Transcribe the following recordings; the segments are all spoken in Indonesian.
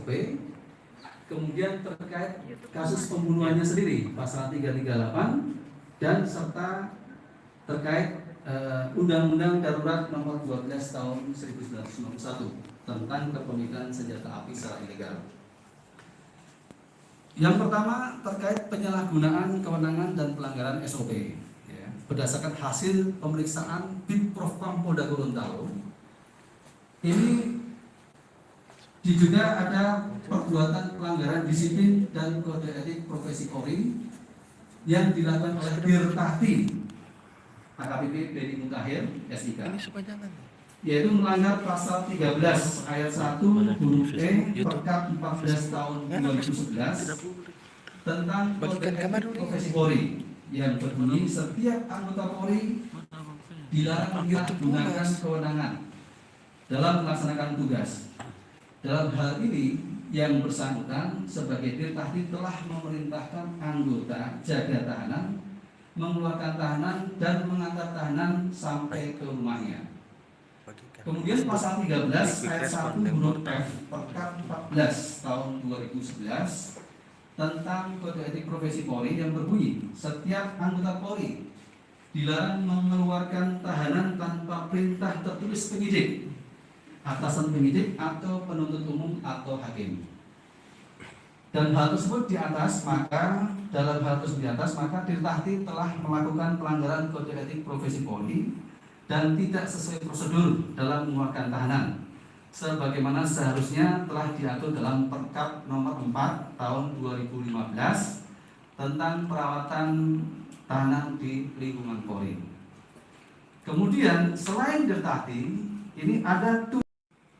SOP. Kemudian terkait kasus pembunuhannya sendiri pasal 338 dan serta terkait Undang-Undang Darurat Nomor 12 Tahun 1991 tentang kepemilikan senjata api secara ilegal. Yang pertama terkait penyalahgunaan kewenangan dan pelanggaran SOP. Ya, berdasarkan hasil pemeriksaan Bitprovpam Polda Gorontalo, ini diduga ada perbuatan pelanggaran disiplin dan kode etik profesi Polri yang dilakukan oleh Dirtahti AKBP Benny Mutakhir SIK, yaitu melanggar pasal 13 ayat 1 huruf E Perkap 14 tahun 2011 tentang kode etik profesi Polri yang berbunyi setiap anggota Polri dilarang menggunakan kewenangan dalam melaksanakan tugas. Dalam hal ini, yang bersangkutan sebagai Dirtahti telah memerintahkan anggota jaga tahanan, mengeluarkan tahanan dan mengantar tahanan sampai ke rumahnya. Kemudian pasal 13 ayat 1 huruf F Perkap 14 tahun 2011 tentang kode etik profesi Polri yang berbunyi setiap anggota Polri dilarang mengeluarkan tahanan tanpa perintah tertulis penyidik, atasan penyidik atau penuntut umum atau hakim. Dan hal tersebut di atas, maka dalam hal tersebut di atas, maka Dirtahti telah melakukan pelanggaran kode etik profesi Polri dan tidak sesuai prosedur dalam mengeluarkan tahanan sebagaimana seharusnya telah diatur dalam Perkap nomor 4 tahun 2015 tentang perawatan tahanan di lingkungan Polri. Kemudian selain Dirtahti, ini ada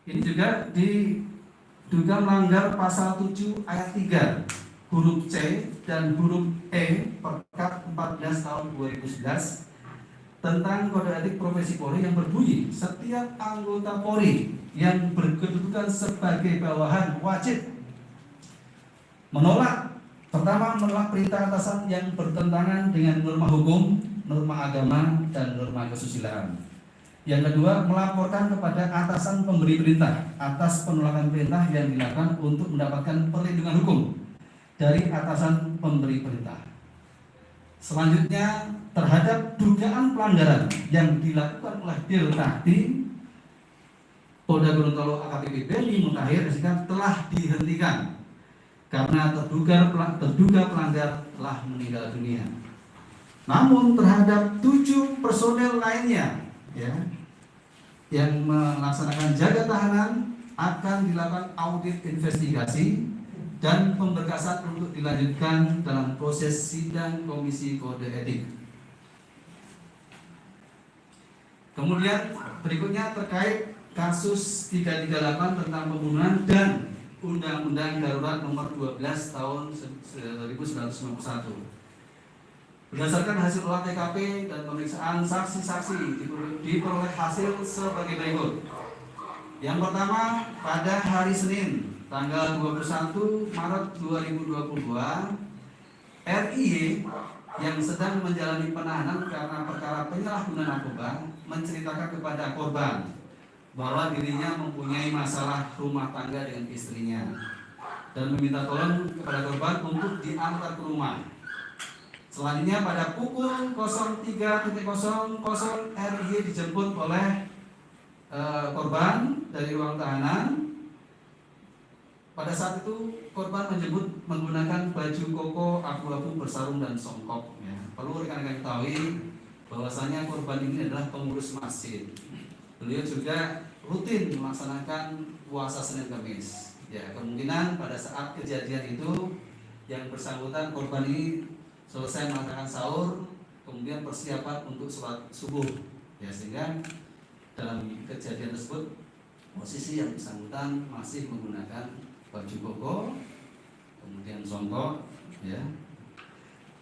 ini juga diduga melanggar pasal 7 ayat 3 huruf C dan huruf E Perkap 14 tahun 2011 tentang kode etik profesi Polri yang berbunyi setiap anggota Polri yang berkedudukan sebagai bawahan wajib menolak perintah atasan yang bertentangan dengan norma hukum, norma agama, dan norma kesusilaan. Yang kedua, melaporkan kepada atasan pemberi perintah atas penolakan perintah yang dilakukan untuk mendapatkan perlindungan hukum dari atasan pemberi perintah. Selanjutnya, terhadap dugaan pelanggaran yang dilakukan oleh Dirtahti, Polda Gorontalo AKBP Benny Mutakhir SIK telah dihentikan karena terduga pelanggar telah meninggal dunia. Namun terhadap 7 personel lainnya, ya, yang melaksanakan jaga tahanan akan dilakukan audit investigasi dan pemberkasan untuk dilanjutkan dalam proses sidang Komisi Kode Etik. Kemudian berikutnya terkait kasus 338 tentang pembunuhan dan Undang-Undang Darurat Nomor 12 Tahun 1991. Berdasarkan hasil olah TKP dan pemeriksaan saksi-saksi diperoleh hasil sebagai berikut. Yang pertama, pada hari Senin tanggal 21 Maret 2022, RIY yang sedang menjalani penahanan karena perkara penyalahgunaan narkoba menceritakan kepada korban bahwa dirinya mempunyai masalah rumah tangga dengan istrinya dan meminta tolong kepada korban untuk diantar ke rumah. Selanjutnya pada pukul 03.00 RIY dijemput oleh korban dari ruang tahanan. Pada saat itu korban menjemput menggunakan baju koko abu-abu bersarung dan songkok. Ya. Perlu rekan-rekan ketahui bahwasanya korban ini adalah pengurus masjid. Beliau juga rutin melaksanakan puasa Senin Kamis. Ya, kemungkinan pada saat kejadian itu yang bersangkutan korban ini selesai melaksanakan sahur, kemudian persiapan untuk sholat subuh. Ya, sehingga dalam kejadian tersebut posisi yang bersangkutan masih menggunakan baju koko, kemudian songkok, ya.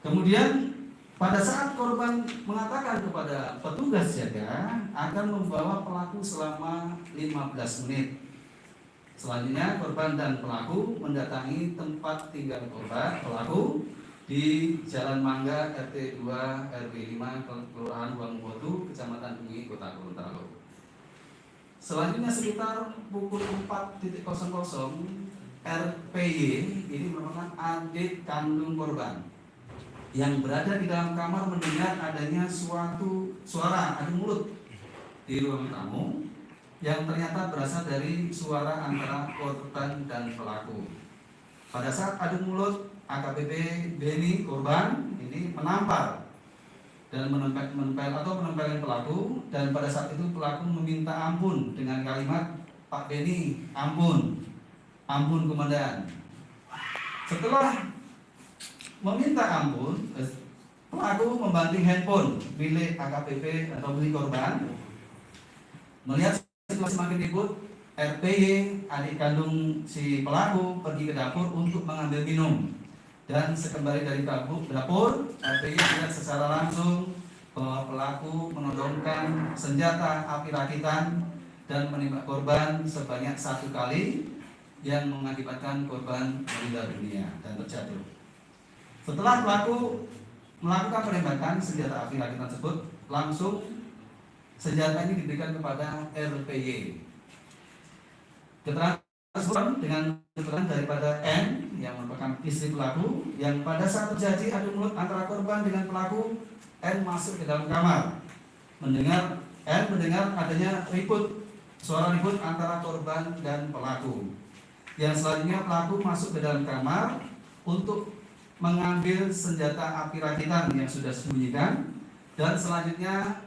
Kemudian pada saat korban mengatakan kepada petugas jaga akan membawa pelaku selama 15 menit. Selanjutnya korban dan pelaku mendatangi tempat tinggal korban pelaku di Jalan Mangga RT 2 RW 5 Kelurahan Wangwotu, Kecamatan Bungi, Kota Gorontalo. Selanjutnya sekitar pukul 4.00 RPY ini merupakan adik kandung korban yang berada di dalam kamar mendengar adanya suatu suara adu mulut di ruang tamu yang ternyata berasal dari suara antara korban dan pelaku. Pada saat adu mulut, AKBP Beni korban ini menampar dan menempelin pelaku, dan pada saat itu pelaku meminta ampun dengan kalimat, "Pak Beni, ampun komandan." Setelah meminta ampun, pelaku membanting handphone milik AKBP atau milik korban. Melihat situasi semakin ribut, RPY adik kandung si pelaku pergi ke dapur untuk mengambil minum. Dan sekembali dari dapur, RPY melihat secara langsung bahwa pelaku menodongkan senjata api rakitan dan menembak korban sebanyak 1 kali yang mengakibatkan korban meninggal dunia dan terjatuh. Setelah pelaku melakukan penembakan senjata api rakitan tersebut, langsung senjata ini diberikan kepada RPY. Keterangan tersebut dengan keterangan daripada N yang merupakan istri pelaku, yang pada saat terjadi adu mulut antara korban dengan pelaku, N masuk ke dalam kamar. N mendengar adanya suara ribut antara korban dan pelaku. Yang selanjutnya pelaku masuk ke dalam kamar untuk mengambil senjata api rakitan yang sudah disembunyikan, dan selanjutnya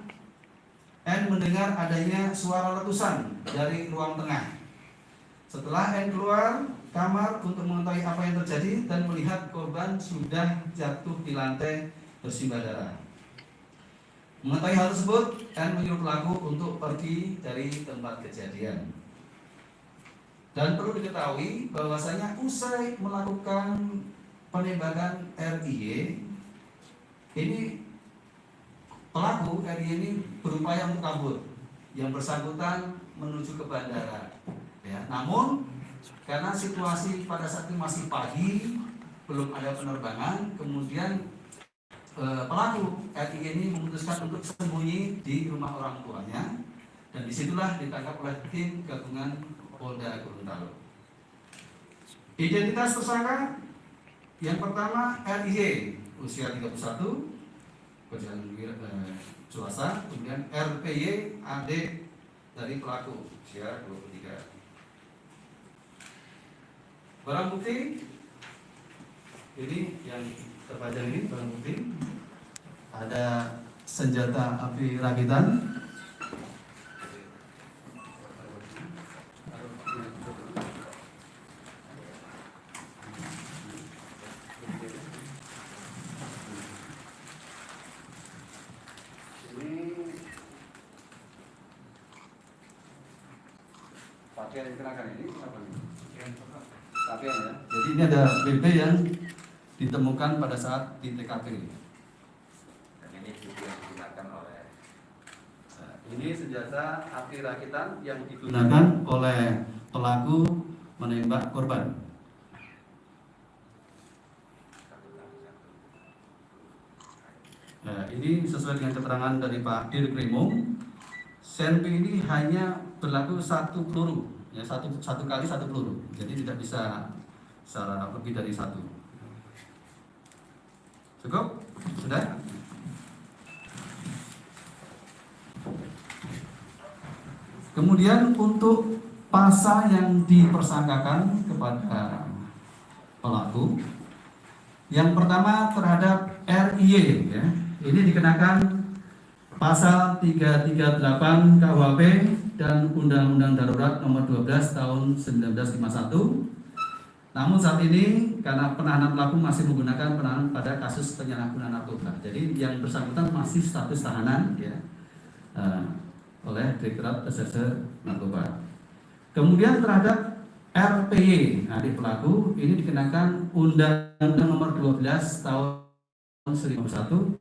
N mendengar adanya suara letusan dari ruang tengah. Setelah N keluar kamar untuk mengetahui apa yang terjadi dan melihat korban sudah jatuh di lantai bersimbah darah. Mengetahui hal tersebut, N menyuruh pelaku untuk pergi dari tempat kejadian. Dan perlu diketahui bahwasanya usai melakukan penembakan RIY, ini pelaku RIY ini berupaya untuk kabur. Yang bersangkutan menuju ke bandara. Ya, namun karena situasi pada saat itu masih pagi, belum ada penerbangan, kemudian pelaku RIY ini memutuskan untuk sembunyi di rumah orang tuanya, dan disitulah ditangkap oleh tim gabungan Polda Gorontalo. Identitas tersangka yang pertama RIY, usia 31, pejalan swasta, kemudian RPY adik dari pelaku, usia 23. Barang bukti ini yang terpajang ini, barang bukti ada senjata api rakitan, pakaian yang dikenakan ini apa nih? Pakaian ya. Jadi ini ada BB yang ditemukan pada saat di TKP. Dan ini juga yang digunakan oleh. Nah, ini senjata api rakitan yang digunakan oleh pelaku menembak korban. Nah, ini sesuai dengan keterangan dari Pak Dirkrimum, senpi ini hanya berlaku 1 peluru. Ya, satu kali 1 peluru, jadi tidak bisa secara lebih dari 1. Cukup? Sudah? Kemudian untuk pasal yang dipersangkakan kepada pelaku, yang pertama terhadap RIY, ya, ini dikenakan pasal 338 KUHP dan Undang-Undang Darurat Nomor 12 Tahun 1951. Namun saat ini karena penahanan pelaku masih menggunakan penahanan pada kasus penyalahgunaan narkoba, jadi yang bersangkutan masih status tahanan, ya, oleh Direktorat Reserse Narkoba. Kemudian terhadap RPY adik pelaku ini dikenakan Undang-Undang Nomor 12 Tahun 1951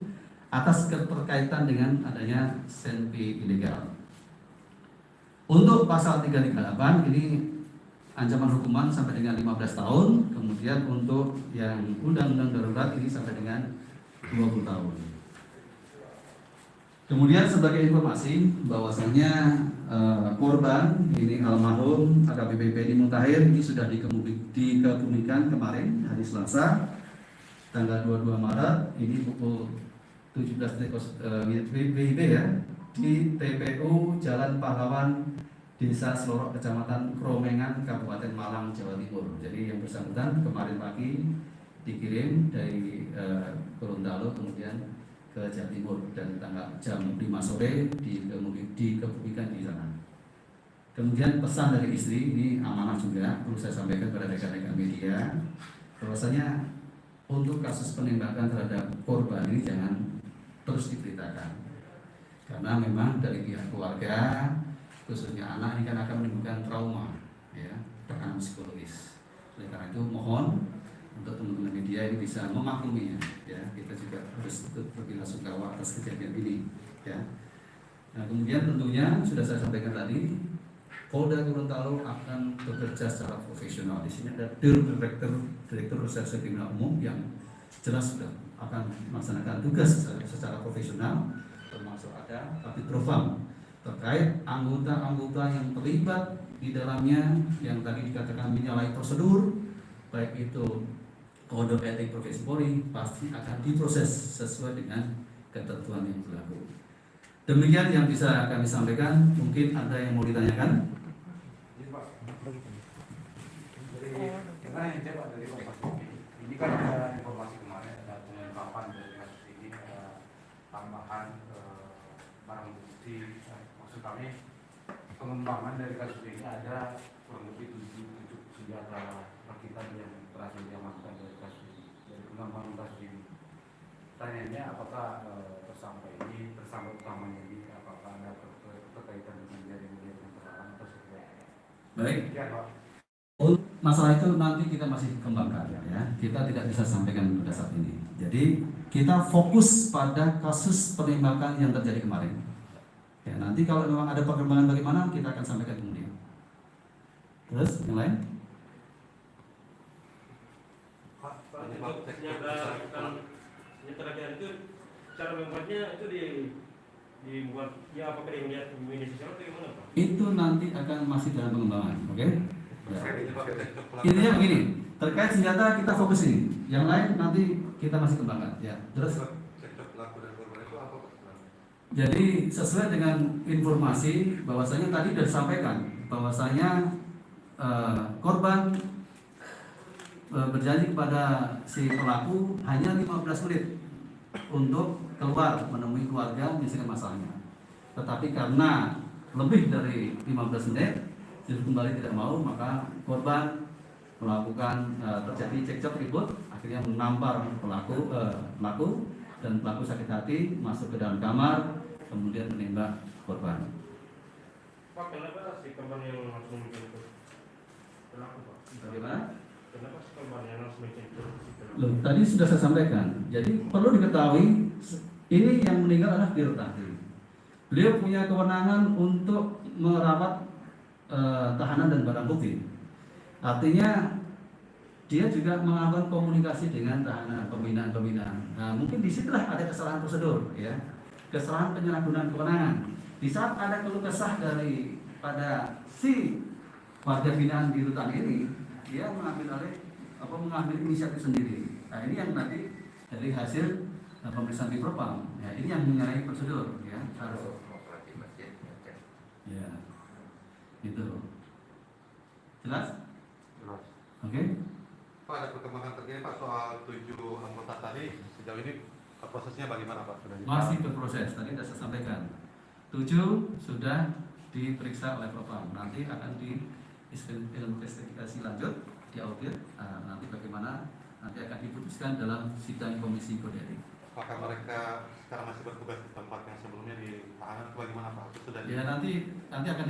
atas keterkaitan dengan adanya senpi ilegal. Untuk pasal 338 ini ancaman hukuman sampai dengan 15 tahun, kemudian untuk yang undang-undang darurat ini sampai dengan 20 tahun. Kemudian sebagai informasi bahwasanya korban ini almarhum AKBP Benny Mutahir ini sudah dikebumikan kemarin hari Selasa tanggal 22 Maret ini pukul 17 WIB ya di TPU Jalan Pahlawan Desa Selorok Kecamatan Kromengan Kabupaten Malang Jawa Timur. Jadi yang bersangkutan kemarin pagi dikirim dari Gorontalo kemudian ke Jawa Timur dan tanggal jam 5 sore dikebumikan di sana. Kemudian pesan dari istri ini amanah juga perlu saya sampaikan kepada rekan-rekan media bahwasanya untuk kasus penembakan terhadap korban ini jangan terus diberitakan karena memang dari pihak keluarga khususnya anak ini kan akan menimbulkan trauma ya, tekanan psikologis. Oleh karena itu mohon untuk teman-teman media ini bisa memakluminya ya, kita juga harus berbelasungkawa atas kejadian ini ya. Nah, kemudian tentunya sudah saya sampaikan tadi Polda Gorontalo akan bekerja secara profesional. Di sini ada Direktur Reserse Kriminal Umum yang jelas sudah akan melaksanakan tugas secara profesional, termasuk ada Kabid Propam terkait anggota-anggota yang terlibat di dalamnya yang tadi dikatakan menyalahi prosedur, baik itu kode etik profesi Polri pasti akan diproses sesuai dengan ketentuan yang berlaku. Demikian yang bisa kami sampaikan. Mungkin ada yang mau ditanyakan? Ini kan ada informasi kemarin ada pengungkapan dari kasus ini, ada tambahan barang bukti, maksud kami pengembangan dari kasus ini ada kurang lebih 7 senjata rakitan yang berhasil diamankan dari kasus ini, dari pengembangan kasus ini. Pertanyaannya apakah tersangka utamanya ini apakah ada terkaitan dengan jaringan yang terlarang atau seperti apa? Baik. Ya, Pak. Masalah itu nanti kita masih kembangkan ya. Kita tidak bisa sampaikan pada saat ini. Jadi kita fokus pada kasus penembakan yang terjadi kemarin. Ya, nanti kalau memang ada perkembangan bagaimana kita akan sampaikan kemudian. Terus yang lain? Senjata itu cara membuatnya itu dibuat ya apakah dia melihat media sosial atau gimana Pak? Itu nanti akan masih dalam pengembangan, oke? Ya. Intinya begini, terkait senjata kita fokus ini, yang lain nanti kita masih kembangkan. Ya, terus. Jadi sesuai dengan informasi bahwasanya tadi sudah disampaikan bahwasanya korban berjanji kepada si pelaku hanya 15 menit untuk keluar menemui keluarga menyelesaikan masalahnya. Tetapi karena lebih dari 15 menit kembali tidak mau, maka korban melakukan terjadi cekcok ribut, akhirnya menampar pelaku dan pelaku sakit hati masuk ke dalam kamar kemudian menembak korban. Pak, kenapa si korban yang langsung menjemput pelaku Pak? Bagaimana? Kenapa si korban yang langsung menjemput pelaku? Loh, tadi sudah saya sampaikan. Jadi perlu diketahui ini yang meninggal adalah Dirutahri. Beliau punya kewenangan untuk merawat tahanan dan barang bukti. Artinya dia juga melakukan komunikasi dengan tahanan, pembinaan. Nah, mungkin disitulah ada kesalahan prosedur, ya, kesalahan penyalahgunaan kewenangan. Di saat ada keluh kesah dari pada si warga binaan di rutan ini, dia mengambil inisiatif sendiri. Nah, ini yang nanti dari hasil pemeriksaan di Propam. Ya, ini yang menyalahi prosedur, ya, harus. Ya. Gitu. Jelas? Jelas. Oke. Pak, ada perkembangan terkini Pak soal 7 anggota tadi, sejauh ini prosesnya bagaimana Pak? Masih berproses, tadi sudah saya sampaikan. 7 sudah diperiksa oleh Propam, nanti akan diinvestigasi lanjut, diaudit. Nanti bagaimana nanti akan diputuskan dalam sidang komisi kode etik. Apakah mereka sekarang masih bertugas di tempat yang sebelumnya di tahanan, bagaimana Pak? Sudah ya nanti akan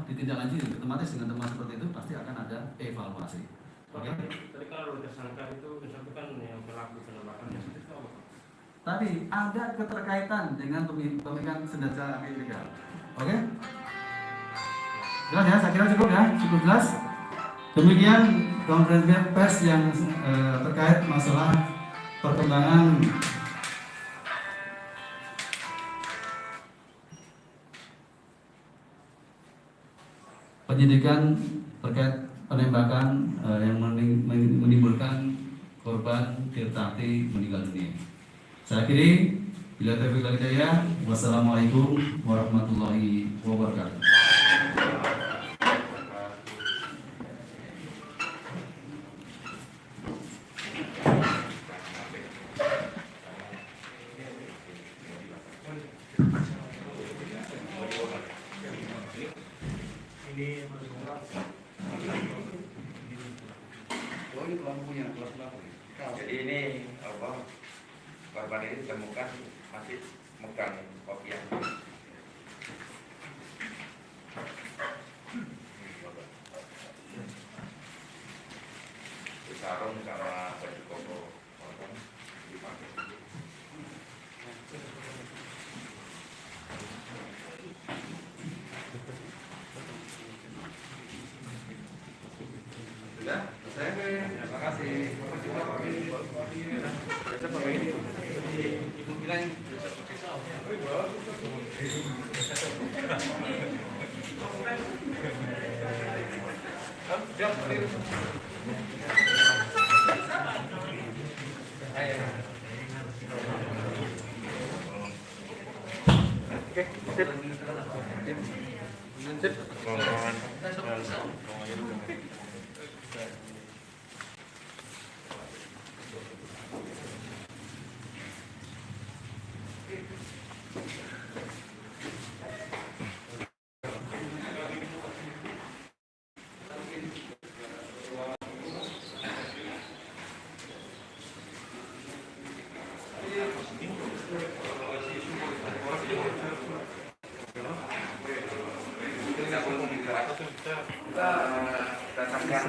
ditindaklanjuti, otomatis dengan teman seperti itu pasti akan ada evaluasi. Oke. Tadi kalau tersangka itu kan yang pelaku penembakan yang itu apa? Tadi ada keterkaitan dengan pemilikan senjata api ilegal. Oke? Jelas ya, saya kira cukup jelas. Demikian konferensi pers yang terkait masalah perkembangan penyidikan terkait penembakan yang menimbulkan korban Tirtati meninggal dunia. Saya akhiri, bila taufiq wal hidayah. Wassalamualaikum warahmatullahi wabarakatuh. Jadi ini apa, korban ini ditemukan masih megang kopiah. Sarung sama baju koko korban dipakai. Sudah, selesai. Terima kasih. Ibu bilang kita datangkan